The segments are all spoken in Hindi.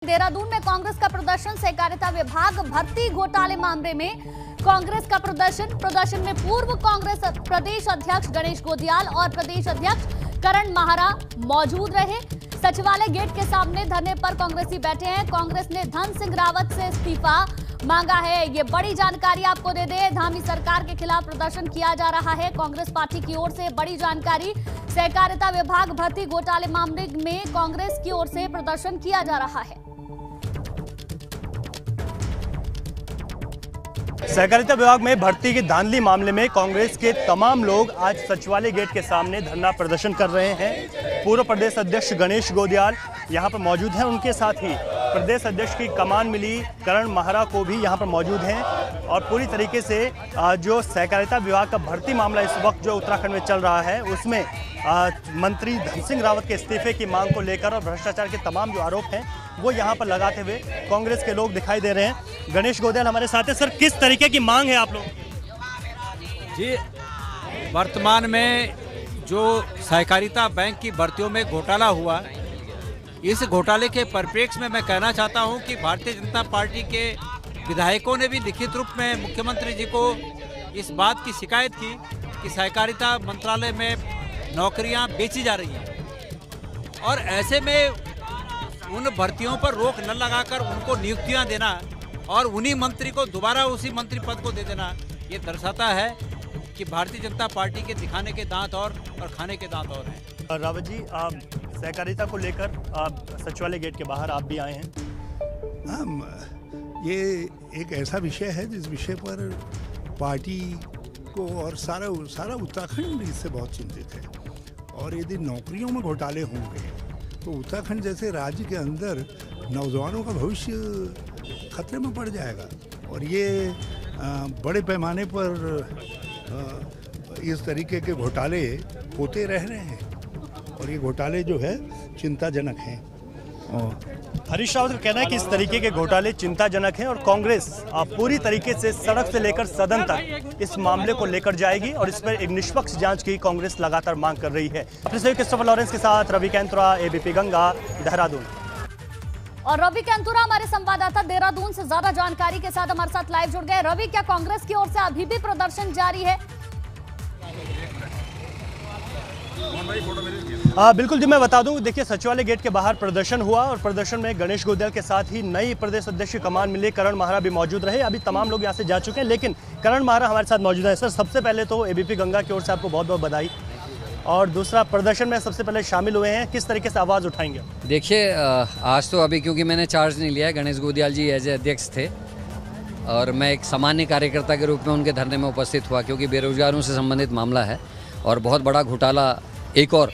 देहरादून में कांग्रेस का प्रदर्शन, सहकारिता विभाग भर्ती घोटाले मामले में कांग्रेस का प्रदर्शन में पूर्व कांग्रेस प्रदेश अध्यक्ष गणेश गोदियाल और प्रदेश अध्यक्ष करण माहरा मौजूद रहे। सचिवालय गेट के सामने धरने पर कांग्रेसी बैठे हैं। कांग्रेस ने धन सिंह रावत से इस्तीफा मांगा है। ये बड़ी जानकारी आपको दे दे, धामी सरकार के खिलाफ प्रदर्शन किया जा रहा है। कांग्रेस पार्टी की ओर से बड़ी जानकारी, सहकारिता विभाग भर्ती घोटाले मामले में कांग्रेस की ओर से प्रदर्शन किया जा रहा है। सहकारिता विभाग में भर्ती की धांधली मामले में कांग्रेस के तमाम लोग आज सचिवालय गेट के सामने धरना प्रदर्शन कर रहे हैं। पूर्व प्रदेश अध्यक्ष गणेश गोदियाल यहां पर मौजूद हैं। उनके साथ ही प्रदेश अध्यक्ष की कमान मिली करण माहरा को भी यहां पर मौजूद हैं। और पूरी तरीके से जो सहकारिता विभाग का भर्ती मामला इस वक्त जो उत्तराखंड में चल रहा है उसमें मंत्री धन सिंह रावत के इस्तीफे की मांग को लेकर और भ्रष्टाचार के तमाम जो आरोप हैं वो यहाँ पर लगाते हुए कांग्रेस के लोग दिखाई दे रहे हैं। गणेश गोदियाल हमारे साथ है। सर, किस तरीके की मांग है आप लोग? जी, वर्तमान में जो सहकारिता बैंक की भर्तियों में घोटाला हुआ, इस घोटाले के परिप्रेक्ष्य में मैं कहना चाहता हूं कि भारतीय जनता पार्टी के विधायकों ने भी लिखित रूप में मुख्यमंत्री जी को इस बात की शिकायत की कि सहकारिता मंत्रालय में नौकरियां बेची जा रही हैं और ऐसे में उन भर्तियों पर रोक न लगाकर उनको नियुक्तियां देना और उन्हीं मंत्री को दोबारा उसी मंत्री पद को दे देना, ये दर्शाता है कि भारतीय जनता पार्टी के दिखाने के दांत और खाने के दांत और हैं। रावत जी, आप सहकारिता को लेकर आप सचिवालय गेट के बाहर आप भी आए हैं। हाँ, ये एक ऐसा विषय है जिस विषय पर पार्टी को और सारा उत्तराखंड इससे बहुत चिंतित है। और यदि नौकरियों में घोटाले होंगे तो उत्तराखंड जैसे राज्य के अंदर नौजवानों का भविष्य खतरे में पड़ जाएगा। और ये बड़े पैमाने पर इस तरीके के घोटाले होते रह रहे हैं और ये घोटाले जो है चिंताजनक हैं। हरीश रावत का कहना है कि इस तरीके के घोटाले चिंताजनक हैं और कांग्रेस पूरी तरीके से सड़क से लेकर सदन तक इस मामले को लेकर जाएगी और इस पर एक निष्पक्ष जांच की कांग्रेस लगातार मांग कर रही है। अपने सहयोगी क्रिस्टोफर लॉरेंस के साथ रवि कैंतुरा, एबीपी गंगा, देहरादून। और रवि कैंतुरा हमारे संवाददाता देहरादून से ज्यादा जानकारी के साथ हमारे साथ लाइव जुड़ गए। रवि, क्या कांग्रेस की ओर से अभी भी प्रदर्शन जारी है? बिल्कुल जी, मैं बता दूं, देखिए सचिवालय गेट के बाहर प्रदर्शन हुआ और प्रदर्शन में गणेश गोदियाल के साथ ही नई प्रदेश अध्यक्ष की कमान मिली करण माहरा भी मौजूद रहे। अभी तमाम लोग यहां से जा चुके हैं लेकिन करण माहरा हमारे साथ मौजूद है। सर, सबसे पहले तो एबीपी गंगा की ओर से आपको बहुत बहुत बधाई। और दूसरा, प्रदर्शन में सबसे पहले शामिल हुए हैं, किस तरीके से आवाज़ उठाएंगे? देखिए, आज तो अभी क्योंकि मैंने चार्ज नहीं लिया है, गणेश गोदियाल जी एज ए अध्यक्ष थे और मैं एक सामान्य कार्यकर्ता के रूप में उनके धरने में उपस्थित हुआ क्योंकि बेरोजगारों से संबंधित मामला है और बहुत बड़ा घोटाला एक और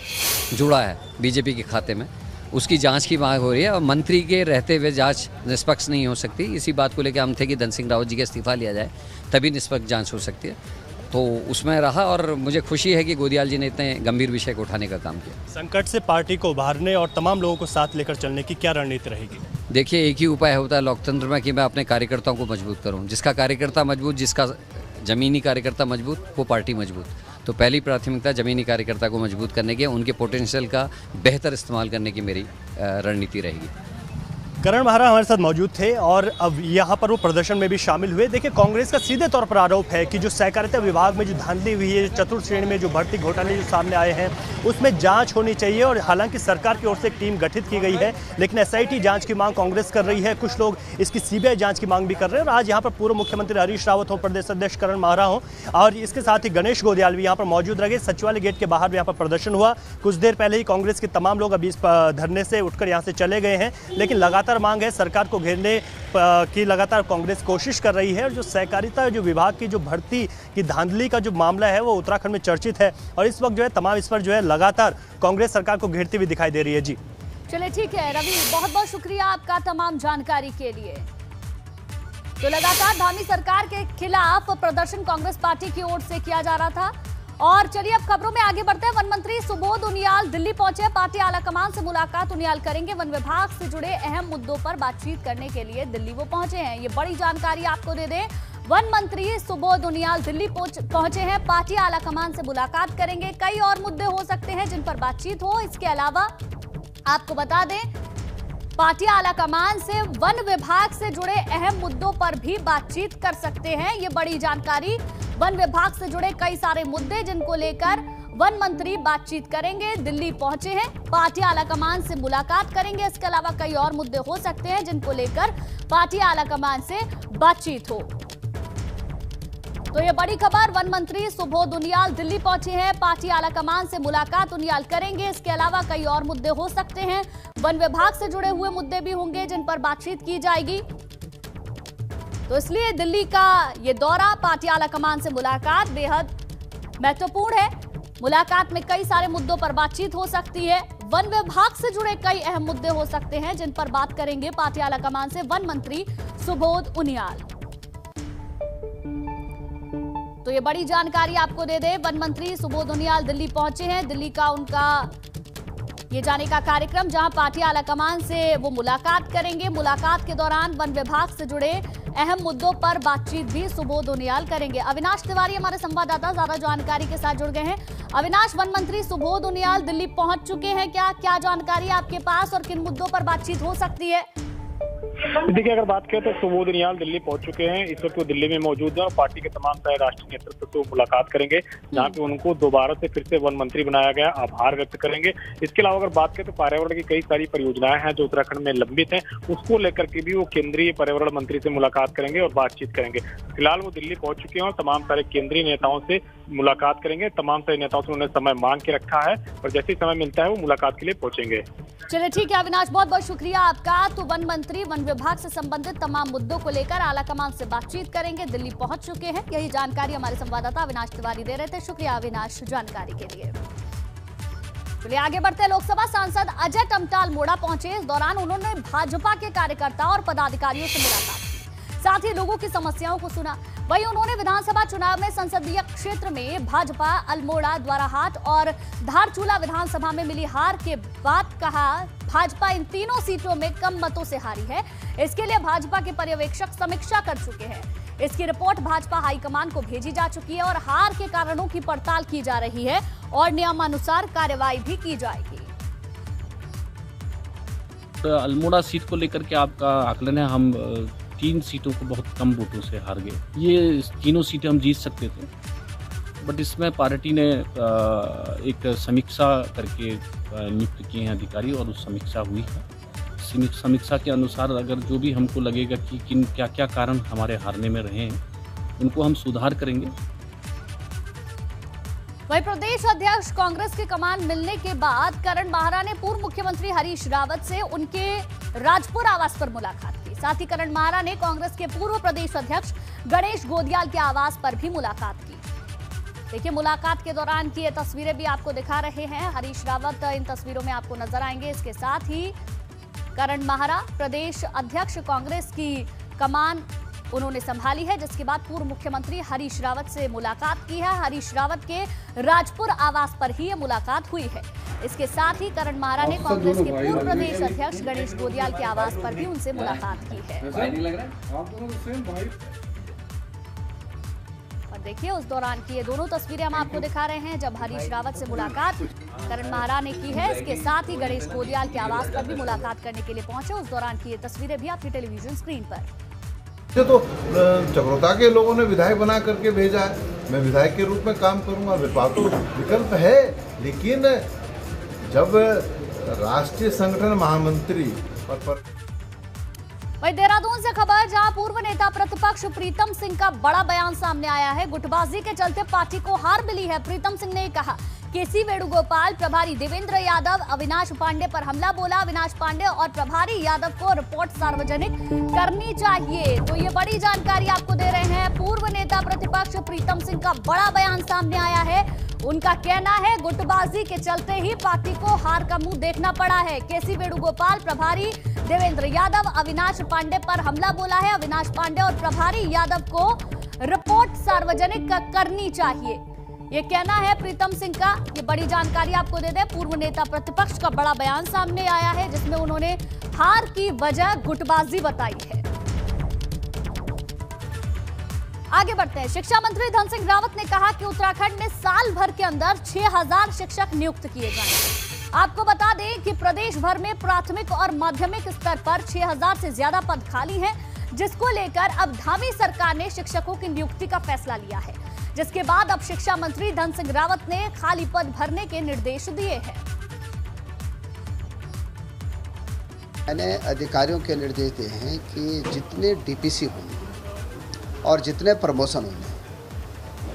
जुड़ा है बीजेपी के खाते में, उसकी जांच की मांग हो रही है और मंत्री के रहते हुए जांच निष्पक्ष नहीं हो सकती। इसी बात को लेकर हम थे कि धन सिंह रावत जी का इस्तीफा लिया जाए तभी निष्पक्ष जांच हो सकती है, तो उसमें रहा और मुझे खुशी है कि गोदियाल जी ने इतने गंभीर विषय को उठाने का काम किया। संकट से पार्टी को उभारने और तमाम लोगों को साथ लेकर चलने की क्या रणनीति रहेगी? देखिए, एक ही उपाय होता है लोकतंत्र में कि मैं अपने कार्यकर्ताओं को मजबूत करूँ। जिसका कार्यकर्ता मजबूत, जिसका जमीनी कार्यकर्ता मजबूत, वो पार्टी मजबूत। तो पहली प्राथमिकता जमीनी कार्यकर्ता को मजबूत करने की, उनके पोटेंशियल का बेहतर इस्तेमाल करने की मेरी रणनीति रहेगी। करण माहरा हमारे साथ मौजूद थे और अब यहाँ पर वो प्रदर्शन में भी शामिल हुए। देखिए, कांग्रेस का सीधे तौर पर आरोप है कि जो सहकारिता विभाग में जो धांधली हुई है, चतुर्थ श्रेणी में जो भर्ती घोटाले जो सामने आए हैं उसमें जांच होनी चाहिए। और हालांकि सरकार की ओर से एक टीम गठित की गई है लेकिन एसआईटी जांच की मांग कांग्रेस कर रही है। कुछ लोग इसकी सीबीआई जांच की मांग भी कर रहे हैं। और आज यहाँ पर पूर्व मुख्यमंत्री हरीश रावत हो, प्रदेश अध्यक्ष करण माहरा हो और इसके साथ ही गणेश गोदियाल भी यहाँ पर मौजूद रहे। सचिवालय गेट के बाहर भी यहाँ पर प्रदर्शन हुआ। कुछ देर पहले ही कांग्रेस के तमाम लोग अभी इस धरने से उठकर यहाँ से चले गए हैं लेकिन लगातार मांग है, सरकार को घेरने की लगातार कांग्रेस कोशिश कर रही है। और जो सहकारिता जो विभाग की जो भर्ती की धांधली का जो मामला है वो उत्तराखंड में चर्चित है और इस वक्त जो है तमाम इस पर जो है लगातार कांग्रेस सरकार को घेरती हुई दिखाई दे रही है। जी चलिए, ठीक है रवि, बहुत बहुत शुक्रिया आपका तमाम जानकारी के लिए। तो लगातार धामी सरकार के खिलाफ प्रदर्शन कांग्रेस पार्टी की ओर से किया जा रहा था। और चलिए अब खबरों में आगे बढ़ते हैं। वन मंत्री सुबोध उनियाल दिल्ली पहुंचे, पार्टी आलाकमान से मुलाकात उनियाल करेंगे। वन विभाग से जुड़े अहम मुद्दों पर बातचीत करने के लिए दिल्ली वो पहुंचे हैं। ये बड़ी जानकारी आपको दे दें, वन मंत्री सुबोध उनियाल दिल्ली पहुंचे हैं, पार्टी आलाकमान से मुलाकात करेंगे। कई और मुद्दे हो सकते हैं जिन पर बातचीत हो। इसके अलावा आपको बता दें पार्टी आलाकमान से वन विभाग से जुड़े अहम मुद्दों पर भी बातचीत कर सकते हैं। ये बड़ी जानकारी, वन विभाग से जुड़े कई सारे मुद्दे जिनको लेकर वन मंत्री बातचीत करेंगे, दिल्ली पहुंचे हैं, पार्टी आलाकमान से मुलाकात करेंगे। इसके अलावा कई और मुद्दे हो सकते हैं जिनको लेकर पार्टी आलाकमान से बातचीत हो। तो ये बड़ी खबर, वन मंत्री सुबोध उनियाल दिल्ली पहुंचे हैं, पार्टी आलाकमान से मुलाकात उनियाल करेंगे। इसके अलावा कई और मुद्दे हो सकते हैं, वन विभाग से जुड़े हुए मुद्दे भी होंगे जिन पर बातचीत की जाएगी। तो इसलिए दिल्ली का ये दौरा, पार्टी आलाकमान से मुलाकात बेहद महत्वपूर्ण है। मुलाकात में कई सारे मुद्दों पर बातचीत हो सकती है। वन विभाग से जुड़े कई अहम मुद्दे हो सकते हैं जिन पर बात करेंगे पार्टी आलाकमान से वन मंत्री सुबोध उनियाल। तो ये बड़ी जानकारी आपको दे दे, वन मंत्री सुबोध उनियाल दिल्ली पहुंचे हैं। दिल्ली का उनका ये जाने का कार्यक्रम, जहां पार्टी आलाकमान से वो मुलाकात करेंगे। मुलाकात के दौरान वन विभाग से जुड़े अहम मुद्दों पर बातचीत भी सुबोध उनियाल करेंगे। अविनाश तिवारी हमारे संवाददाता ज्यादा जानकारी के साथ जुड़ गए हैं। अविनाश, वन मंत्री सुबोध उनियाल दिल्ली पहुंच चुके हैं, क्या जानकारी आपके पास और किन मुद्दों पर बातचीत हो सकती है? देखिए, अगर बात करें तो सुबोध उनियाल दिल्ली पहुंच चुके हैं। इस वक्त वो दिल्ली में मौजूद है और पार्टी के तमाम सारे राष्ट्रीय नेतृत्व से मुलाकात करेंगे, जहां पे उनको दोबारा से फिर से वन मंत्री बनाया गया, आभार व्यक्त करेंगे। इसके अलावा अगर बात करें तो पर्यावरण की कई सारी परियोजनाएं हैं जो उत्तराखंड में लंबित हैं, उसको लेकर के भी वो केंद्रीय पर्यावरण मंत्री से मुलाकात करेंगे और बातचीत करेंगे। फिलहाल वो दिल्ली पहुंच चुके हैं और तमाम सारे केंद्रीय नेताओं से मुलाकात करेंगे। तमाम सारे नेताओं से उन्होंने समय मांग के रखा है और जैसे ही समय मिलता है वो मुलाकात के लिए पहुंचेंगे। चलिए ठीक है अविनाश, बहुत बहुत शुक्रिया आपका। तो वन मंत्री वन विभाग से संबंधित तमाम मुद्दों को लेकर आलाकमान से बातचीत करेंगे, दिल्ली पहुंच चुके हैं। यही जानकारी हमारे संवाददाता अविनाश तिवारी दे रहे थे। शुक्रिया अविनाश जानकारी के लिए। चलिए आगे बढ़ते हैं। लोकसभा सांसद अजय टमटाल मोड़ा पहुंचे। इस दौरान उन्होंने भाजपा के कार्यकर्ता और पदाधिकारियों से मुलाकात की, साथ ही लोगों की समस्याओं को सुना। वहीं उन्होंने विधानसभा चुनाव में संसदीय क्षेत्र में भाजपा अल्मोड़ा, द्वाराहाट और धारचूला विधानसभा में मिली हार के बाद कहा, भाजपा इन तीनों सीटों में कम मतों से हारी है। इसके लिए भाजपा के पर्यवेक्षक समीक्षा कर चुके हैं। इसकी रिपोर्ट भाजपा हाईकमान को भेजी जा चुकी है और हार के कारणों की पड़ताल की जा रही है और नियमानुसार कार्रवाई भी की जाएगी। तो अल्मोड़ा सीट को लेकर के आपका आकलन है, हम 3 सीटों को बहुत कम वोटों से हार गए। ये तीनों सीटें हम जीत सकते थे, बट इसमें पार्टी ने एक समीक्षा करके नियुक्त किए हैं अधिकारी और उस समीक्षा हुई है। समीक्षा के अनुसार अगर जो भी हमको लगेगा कि किन क्या क्या कारण हमारे हारने में रहे हैं, उनको हम सुधार करेंगे। वहीं प्रदेश अध्यक्ष कांग्रेस की कमान मिलने के बाद करण माहरा ने पूर्व मुख्यमंत्री हरीश रावत से उनके राजपुर आवास पर मुलाकात की। साथ ही करण माहरा ने कांग्रेस के पूर्व प्रदेश अध्यक्ष गणेश गोदियाल के आवास पर भी मुलाकात की। देखिए मुलाकात के दौरान की ये तस्वीरें भी आपको दिखा रहे हैं। हरीश रावत इन तस्वीरों में आपको नजर आएंगे। इसके साथ ही करण माहरा प्रदेश अध्यक्ष कांग्रेस की कमान उन्होंने संभाली है, जिसके बाद पूर्व मुख्यमंत्री हरीश रावत से मुलाकात की है। हरीश रावत के राजपुर आवास पर ही ये मुलाकात हुई है। इसके साथ ही करण माहरा ने कांग्रेस के पूर्व प्रदेश अध्यक्ष गणेश गोदियाल के आवास पर भी उनसे मुलाकात की है। और देखिए उस दौरान की ये दोनों तस्वीरें हम आपको दिखा रहे हैं, जब हरीश रावत से मुलाकात करण माहरा ने की है। इसके साथ ही गणेश गोदियाल के आवास पर भी मुलाकात करने के लिए पहुंचे। उस दौरान की ये तस्वीरें भी आपकी टेलीविजन स्क्रीन पर। तो चक्रोता के लोगों ने विधायक बना करके भेजा है, मैं विधायक के रूप में काम करूंगा, मेरे पास तो विकल्प है। लेकिन जब राष्ट्रीय संगठन महामंत्री पद पर। वहीं देहरादून से खबर, जहां पूर्व नेता प्रतिपक्ष प्रीतम सिंह का बड़ा बयान सामने आया है। गुटबाजी के चलते पार्टी को हार मिली है। प्रीतम सिंह ने कहा, केसी वेणुगोपाल, प्रभारी देवेंद्र यादव, अविनाश पांडे पर हमला बोला। अविनाश पांडे और प्रभारी यादव को रिपोर्ट सार्वजनिक करनी चाहिए। तो ये बड़ी जानकारी आपको दे रहे हैं। पूर्व नेता प्रतिपक्ष प्रीतम सिंह का बड़ा बयान सामने आया है। उनका कहना है गुटबाजी के चलते ही पार्टी को हार का मुंह देखना पड़ा है। केसी वेणुगोपाल, प्रभारी देवेंद्र यादव, अविनाश पांडे पर हमला बोला है। अविनाश पांडे और प्रभारी यादव को रिपोर्ट सार्वजनिक करनी चाहिए, ये कहना है प्रीतम सिंह का। ये बड़ी जानकारी आपको दे दें, पूर्व नेता प्रतिपक्ष का बड़ा बयान सामने आया है, जिसमें उन्होंने हार की वजह गुटबाजी बताई है। आगे बढ़ते हैं। शिक्षा मंत्री धन सिंह रावत ने कहा कि उत्तराखंड में साल भर के अंदर 6000 शिक्षक नियुक्त किए जाएंगे। आपको बता दें कि प्रदेश भर में प्राथमिक और माध्यमिक स्तर पर 6000 से ज्यादा पद खाली हैं, जिसको लेकर अब धामी सरकार ने शिक्षकों की नियुक्ति का फैसला लिया है, जिसके बाद अब शिक्षा मंत्री धन सिंह रावत ने खाली पद भरने के निर्देश दिए हैं। मैंने अधिकारियों के निर्देश दिए हैं कि जितने डीपीसी होंगे और जितने प्रमोशन होंगे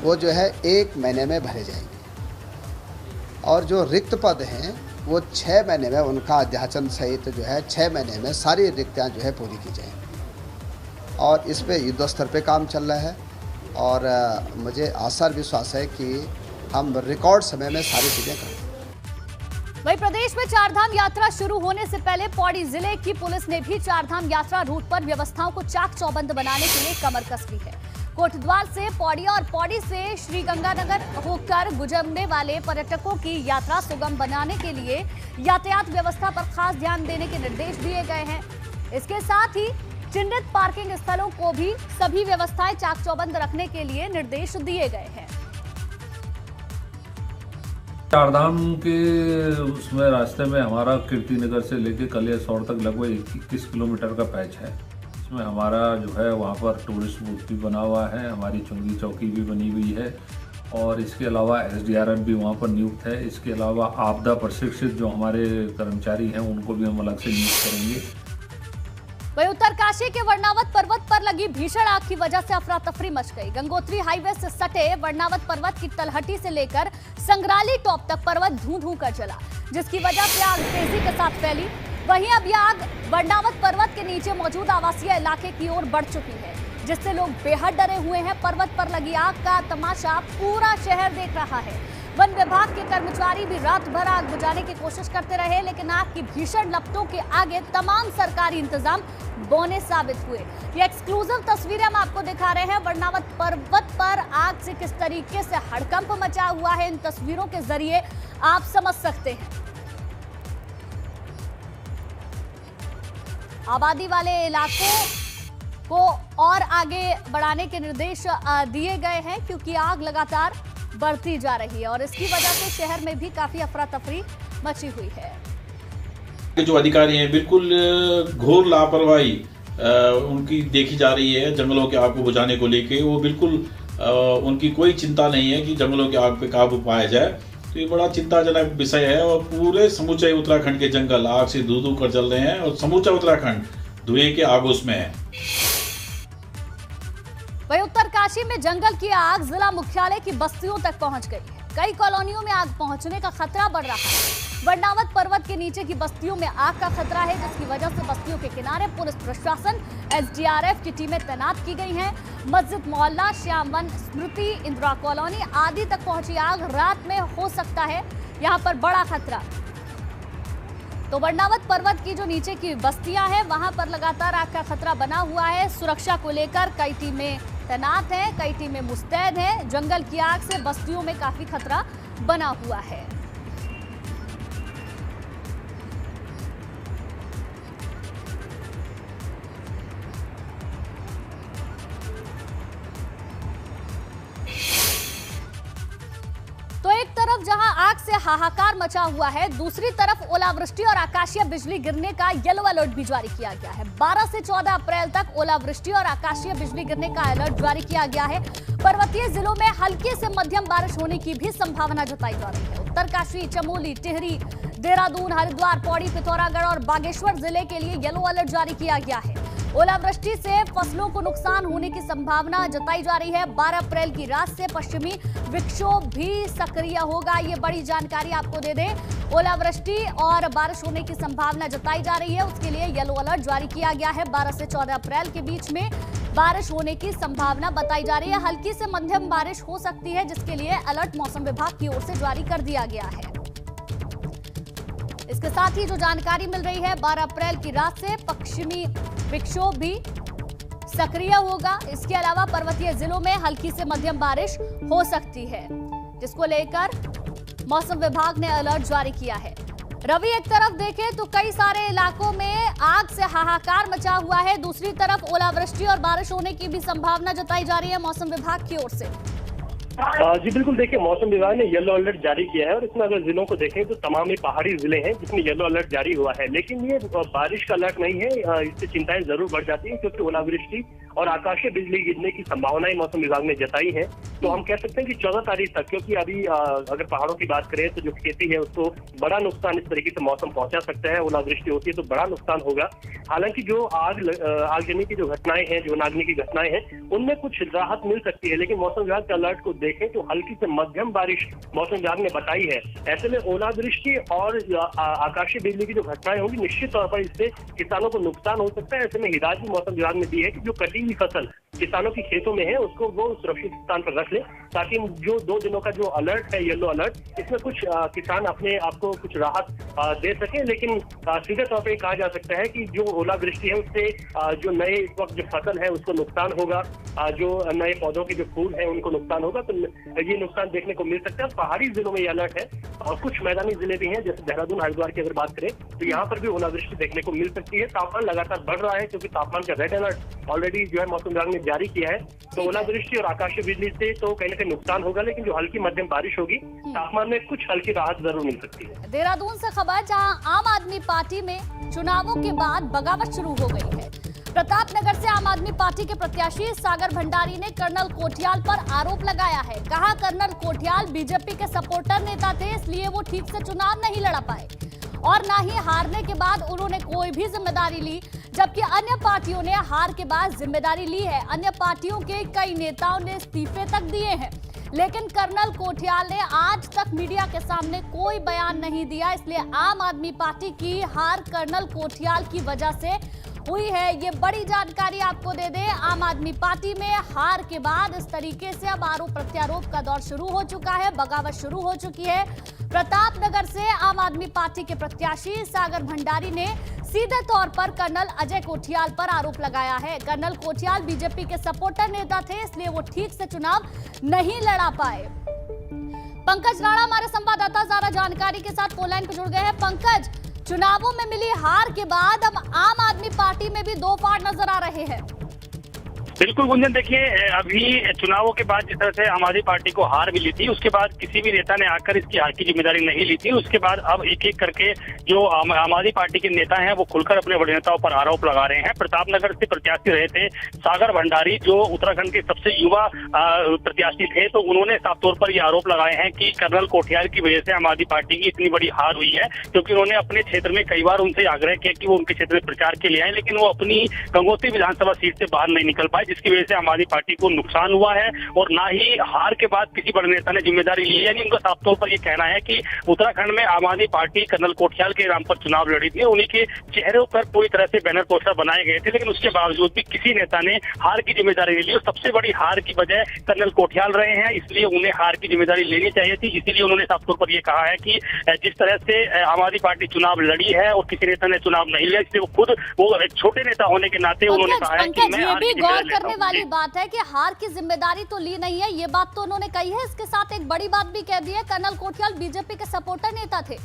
वो जो है 1 महीने में भरे जाएंगे, और जो रिक्त पद हैं वो 6 महीने में उनका अध्याचन सहित जो है 6 महीने में सारी रिक्तियाँ जो है पूरी की जाएंगी। और इस पे युद्ध स्तर पे काम चल रहा है, और मुझे आशा और विश्वास है कि हम रिकॉर्ड समय में सारी चीज़ें करेंगे। वहीं प्रदेश में चारधाम यात्रा शुरू होने से पहले पौड़ी जिले की पुलिस ने भी चारधाम यात्रा रूट पर व्यवस्थाओं को चाक चौबंद बनाने के लिए कमर कस ली है। कोटद्वार से पौड़ी और पौड़ी से श्रीगंगानगर होकर गुजरने वाले पर्यटकों की यात्रा सुगम बनाने के लिए यातायात व्यवस्था पर खास ध्यान देने के निर्देश दिए गए हैं। इसके साथ ही चिन्हित पार्किंग स्थलों को भी सभी व्यवस्थाएं चाक चौबंद रखने के लिए निर्देश दिए गए हैं। चारधाम के उसमें रास्ते में हमारा कीर्तिनगर से लेकर कलियासौड़ तक लगभग 21 किलोमीटर का पैच है। इसमें हमारा जो है वहाँ पर टूरिस्ट बूथ भी बना हुआ है, हमारी चुंगी चौकी भी बनी हुई है, और इसके अलावा SDRF भी वहाँ पर नियुक्त है। इसके अलावा आपदा प्रशिक्षित जो हमारे कर्मचारी हैं उनको भी हम अलग से नियुक्त करेंगे। वहीं उत्तरकाशी के वर्णावत पर्वत पर लगी भीषण आग की वजह से अफरा तफरी मच गई। गंगोत्री हाईवे से सटे वर्णावत पर्वत की तलहटी से लेकर संग्राली टॉप तक पर्वत धूं कर जला, जिसकी वजह से आग तेजी के साथ फैली। वहीं अब यह आग वर्णावत पर्वत के नीचे मौजूद आवासीय इलाके की ओर बढ़ चुकी है, जिससे लोग बेहद डरे हुए हैं। पर्वत पर लगी आग का तमाशा पूरा शहर देख रहा है। वन विभाग के कर्मचारी भी रात भर आग बुझाने की कोशिश करते रहे, लेकिन आग की भीषण लपटों के आगे तमाम सरकारी इंतजाम बौने साबित हुए। ये एक्सक्लूसिव तस्वीरें हम आपको दिखा रहे हैं। वर्णावत पर्वत पर आग से किस तरीके से हड़कंप मचा हुआ है, इन तस्वीरों के जरिए आप समझ सकते हैं। आबादी वाले इलाकों को और आगे बढ़ाने के निर्देश दिए गए हैं, क्योंकि आग लगातार बढ़ती जा रही है और इसकी वजह से शहर में भी काफी अफरा तफरी मची हुई है। जो अधिकारी हैं बिल्कुल घोर लापरवाही उनकी देखी जा रही है जंगलों की आग को बुझाने को लेके। वो बिल्कुल उनकी कोई चिंता नहीं है कि जंगलों की आग पे काबू पाया जाए। तो ये बड़ा चिंताजनक विषय है, और पूरे समूचे उत्तराखंड के जंगल आग से धू कर जल रहे हैं और समूचा उत्तराखंड धुएं के आगोश में है। वहीं उत्तरकाशी में जंगल की आग जिला मुख्यालय की बस्तियों तक पहुंच गई है। कई कॉलोनियों में आग पहुंचने का खतरा बढ़ रहा है। वर्णावत पर्वत के नीचे की बस्तियों में आग का खतरा है, जिसकी वजह से बस्तियों के किनारे पुलिस प्रशासन SDRF की टीमें तैनात की गई हैं। मस्जिद मोहल्ला, श्यामवन, स्मृति, इंदिरा कॉलोनी आदि तक पहुंची आग रात में हो सकता है यहाँ पर बड़ा खतरा। तो वर्णावत पर्वत की जो नीचे की बस्तियां हैं वहां पर लगातार आग का खतरा बना हुआ है। सुरक्षा को लेकर कई टीमें तैनात हैं, कई टीमें मुस्तैद हैं। जंगल की आग से बस्तियों में काफी खतरा बना हुआ है। तो एक तरफ जहां आग से हाहाकार मचा हुआ है, दूसरी तरफ ओलावृष्टि और आकाशीय बिजली गिरने का येलो अलर्ट भी जारी किया गया है। 12 से 14 अप्रैल तक ओलावृष्टि और आकाशीय बिजली गिरने का अलर्ट जारी किया गया है। पर्वतीय जिलों में हल्की से मध्यम बारिश होने की भी संभावना जताई जा रही है। उत्तरकाशी, चमोली, टिहरी, देहरादून, हरिद्वार, पौड़ी, पिथौरागढ़ और बागेश्वर जिले के लिए येलो अलर्ट जारी किया गया है। ओलावृष्टि से फसलों को नुकसान होने की संभावना जताई जा रही है। 12 अप्रैल की रात से पश्चिमी विक्षोभ भी सक्रिय होगा। ये बड़ी जानकारी आपको दे दें। ओलावृष्टि और बारिश होने की संभावना जताई जा रही है, उसके लिए येलो अलर्ट जारी किया गया है। 12 से 14 अप्रैल के बीच में बारिश होने की संभावना बताई जा रही है। हल्की से मध्यम बारिश हो सकती है, जिसके लिए अलर्ट मौसम विभाग की ओर से जारी कर दिया गया है। इसके साथ ही जो जानकारी मिल रही है, 12 अप्रैल की रात से पश्चिमी विक्षोभ भी सक्रिय होगा। इसके अलावा पर्वतीय जिलों में हल्की से मध्यम बारिश हो सकती है, जिसको लेकर मौसम विभाग ने अलर्ट जारी किया है। रवि, एक तरफ देखें तो कई सारे इलाकों में आग से हाहाकार मचा हुआ है, दूसरी तरफ ओलावृष्टि और बारिश होने की भी संभावना जताई जा रही है मौसम विभाग की ओर से। जी बिल्कुल, देखिए मौसम विभाग ने येलो अलर्ट जारी किया है और इसमें अगर जिलों को देखें तो तमाम ही पहाड़ी जिले हैं जिसमें येलो अलर्ट जारी हुआ है। लेकिन ये बारिश का अलर्ट नहीं है, इससे चिंताएं जरूर बढ़ जाती हैं क्योंकि ओलावृष्टि और आकाशीय बिजली गिरने की संभावनाएं मौसम विभाग ने जताई है। तो हम कह सकते हैं कि 14 तारीख तक, क्योंकि अभी अगर पहाड़ों की बात करें तो जो खेती है उसको बड़ा नुकसान इस तरीके से मौसम पहुंचा सकता है। ओलावृष्टि होती है तो बड़ा नुकसान होगा। हालांकि जो आगजनी की जो घटनाएं हैं, जो वनाग्नि की घटनाएं हैं, उनमें कुछ राहत मिल सकती है। लेकिन मौसम विभाग के अलर्ट को देखें तो हल्की से मध्यम बारिश मौसम विभाग ने बताई है। ऐसे में ओलावृष्टि और आकाशीय बिजली की जो घटनाएं होंगी, निश्चित तौर पर इससे किसानों को नुकसान हो सकता है। ऐसे में हिदायत भी मौसम विभाग ने दी है कि जो कटी हुई फसल किसानों की खेतों में है उसको वो सुरक्षित स्थान पर रख ले, ताकि जो 2 दिनों का जो अलर्ट है, येलो अलर्ट, इसमें कुछ किसान अपने आप को कुछ राहत दे सके। लेकिन सीधे तौर पर कहा जा सकता है कि जो ओलावृष्टि है उससे जो नए इस वक्त जो फसल है उसको नुकसान होगा, जो नए पौधों के जो फूल है उनको नुकसान होगा। तो ये नुकसान देखने को मिल सकता है। पहाड़ी जिलों में ये अलर्ट है और कुछ मैदानी जिले भी हैं, जैसे देहरादून, हरिद्वार की अगर बात करें तो यहाँ पर भी ओलावृष्टि देखने को मिल सकती है। तापमान लगातार बढ़ रहा है क्योंकि तापमान का रेड अलर्ट ऑलरेडी जो है मौसम विभाग ने जारी किया है। तो ओलावृष्टि और आकाशीय बिजली से तो कहीं ना कहीं नुकसान होगा, लेकिन जो हल्की मध्यम बारिश होगी तापमान में कुछ हल्की राहत जरूर मिल सकती है। देहरादून से खबर, जहां आम आदमी पार्टी में चुनावों के बाद बगावत शुरू हो गई है। प्रतापनगर से आम आदमी पार्टी के प्रत्याशी सागर भंडारी ने कर्नल कोठियाल पर आरोप लगाया है। कहा कर्नल कोठियाल बीजेपी के सपोर्टर नेता थे, इसलिए वो ठीक से चुनाव नहीं लड़ा पाए और ना ही हारने के बाद उन्होंने कोई भी जिम्मेदारी ली, जबकि अन्य पार्टियों ने हार के बाद जिम्मेदारी ली है। अन्य पार्टियों के कई नेताओं ने इस्तीफे तक दिए हैं, लेकिन कर्नल कोठियाल ने आज तक मीडिया के सामने कोई बयान नहीं दिया। इसलिए आम आदमी पार्टी की हार कर्नल कोठियाल की वजह से हुई है। ये बड़ी जानकारी आपको दे दें, आम आदमी पार्टी में हार के बाद इस तरीके से अब आरोप प्रत्यारोप का दौर शुरू हो चुका है, बगावत शुरू हो चुकी है। प्रतापनगर से आम आदमी पार्टी के प्रत्याशी सागर भंडारी ने सीधे तौर पर कर्नल अजय कोठियाल पर आरोप लगाया है। कर्नल कोठियाल बीजेपी के सपोर्टर नेता थे, इसलिए वो ठीक से चुनाव नहीं लड़ा पाए। पंकज राणा हमारे संवाददाता ज्यादा जानकारी के साथ फोन लाइन पर जुड़ गए हैं। पंकज, चुनावों में मिली हार के बाद अब आम आदमी पार्टी में भी दो फाड़ नजर आ रहे हैं। बिल्कुल गुंजन, देखिए अभी चुनावों के बाद जिस तरह से आम आदमी पार्टी को हार मिली थी, उसके बाद किसी भी नेता ने आकर इसकी हार की जिम्मेदारी नहीं ली थी। उसके बाद अब एक एक करके जो आम आदमी पार्टी के नेता हैं वो खुलकर अपने बड़े नेताओं पर आरोप लगा रहे हैं। प्रतापनगर से प्रत्याशी रहे थे सागर भंडारी, जो उत्तराखंड के सबसे युवा प्रत्याशी थे, तो उन्होंने साफ तौर पर ये आरोप लगाए हैं कि कर्नल कोठियाल की वजह से आम आदमी पार्टी की इतनी बड़ी हार हुई है, क्योंकि उन्होंने अपने क्षेत्र में कई बार उनसे आग्रह किया कि वो उनके क्षेत्र में प्रचार के लिए आए, लेकिन वो अपनी गंगोत्री विधानसभा सीट से बाहर नहीं निकल पाए, जिसकी वजह से आम आदमी पार्टी को नुकसान हुआ है। और ना ही हार के बाद किसी बड़े नेता ने जिम्मेदारी ली है। यानी उनका साफ तौर पर यह कहना है कि उत्तराखंड में आम आदमी पार्टी कर्नल कोठियाल के नाम पर चुनाव लड़ी थी, उन्हीं के चेहरों पर पूरी तरह से बैनर पोस्टर बनाए गए थे, लेकिन उसके बावजूद भी किसी नेता ने हार की जिम्मेदारी नहीं ली। और सबसे बड़ी हार की वजह कर्नल कोठियाल रहे हैं, इसलिए उन्हें हार की जिम्मेदारी लेनी चाहिए थी। इसीलिए उन्होंने साफ तौर पर यह कहा है कि जिस तरह से आम आदमी पार्टी चुनाव लड़ी है और किसी नेता ने चुनाव नहीं लिया, इसलिए वो एक छोटे नेता होने के नाते उन्होंने कहा है कि मैं हार की जिम्मेदारी लेता हूं। करने वाली बात है कि हार की जिम्मेदारी तो ली नहीं है, ये बात तो उन्होंने कही है। इसके साथ एक बड़ी बात भी कह दी है, कर्नल कोठियाल बीजेपी के सपोर्टर नेता थे।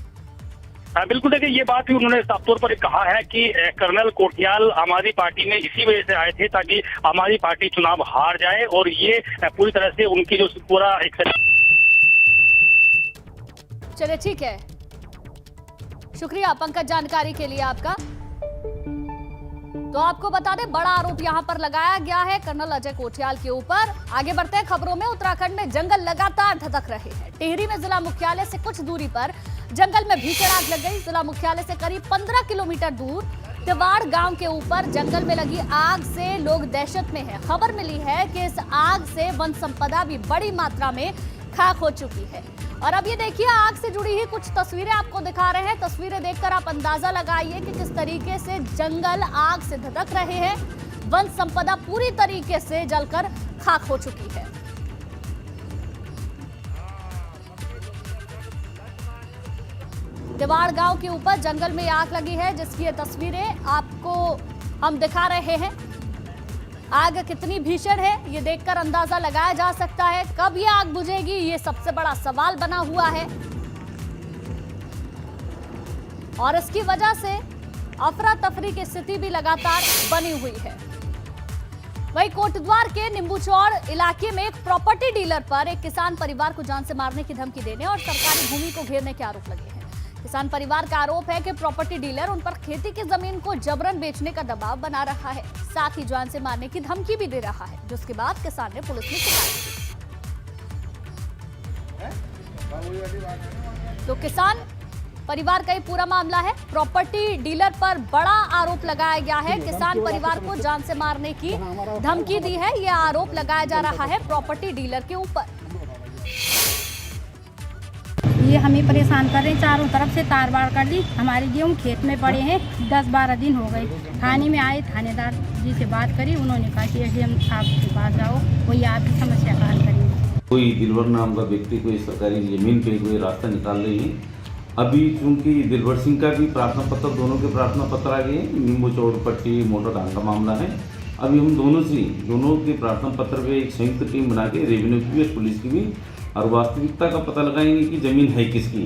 बिल्कुल, देखिए ये बात भी उन्होंने साफ तौर पर कहा है कि कर्नल कोठियाल आम आदमी पार्टी में इसी वजह से आए थे ताकि आम आदमी पार्टी चुनाव हार जाए, और ये पूरी तरह से उनकी जो पूरा एक। चलिए ठीक है, शुक्रिया पंकज जानकारी के लिए आपका। तो आपको बता दें, बड़ा आरोप यहां पर लगाया गया है कर्नल अजय कोठियाल के ऊपर। आगे बढ़ते हैं खबरों में। उत्तराखंड में जंगल लगातार धधक रहे हैं। टिहरी में जिला मुख्यालय से कुछ दूरी पर जंगल में भीषण आग लग गई। जिला मुख्यालय से करीब 15 किलोमीटर दूर तिवाड़ गांव के ऊपर जंगल में लगी आग से लोग दहशत में हैं। खबर मिली है कि इस आग से वन संपदा भी बड़ी मात्रा में खाक हो चुकी है। और अब ये देखिए, आग से जुड़ी ही कुछ तस्वीरें आपको दिखा रहे हैं। तस्वीरें देखकर आप अंदाजा लगाइए कि किस तरीके से जंगल आग से धधक रहे हैं। वन संपदा पूरी तरीके से जलकर खाक हो चुकी है। तिवाड़ गांव के ऊपर जंगल में आग लगी है, जिसकी ये तस्वीरें आपको हम दिखा रहे हैं। आग कितनी भीषण है ये देखकर अंदाजा लगाया जा सकता है। कब ये आग बुझेगी, ये सबसे बड़ा सवाल बना हुआ है, और इसकी वजह से अफरा तफरी की स्थिति भी लगातार बनी हुई है। वहीं कोटद्वार के नींबूचौड़ इलाके में एक प्रॉपर्टी डीलर पर एक किसान परिवार को जान से मारने की धमकी देने और सरकारी भूमि को घेरने के आरोप लगे हैं। किसान परिवार का आरोप है कि प्रॉपर्टी डीलर उन पर खेती की जमीन को जबरन बेचने का दबाव बना रहा है, साथ ही जान से मारने की धमकी भी दे रहा है, जिसके बाद किसान ने पुलिस में शिकायत की। तो किसान परिवार का ये पूरा मामला है। प्रॉपर्टी डीलर पर बड़ा आरोप लगाया गया है। किसान परिवार को जान से मारने की धमकी दी है, यह आरोप लगाया जा रहा है प्रॉपर्टी डीलर के ऊपर। ये हमें परेशान कर रहे हैं, चारों तरफ से तार बाड़ कर दी। हमारे गेहूँ खेत में पड़े हैं, 10-12 दिन हो गए। थाने में आए, थानेदार जी से बात करी, उन्होंने कहा कि एसडीएम आपके पास जाओ, वही आपकी समस्या का हल करेंगे। कोई दिलवर नाम का व्यक्ति कोई सरकारी जमीन पे कोई रास्ता निकाल रही है। अभी चूंकि दिलवर सिंह का भी प्रार्थना पत्र, दोनों के प्रार्थना पत्र आ गए, नींबूचौड़ पट्टी मोटर धान का मामला है। अभी हम दोनों के प्रार्थना पत्र पे एक संयुक्त टीम बना के रेवेन्यू की भी और पुलिस की भी और वास्तविकता का पता लगाएंगे कि जमीन है किसकी।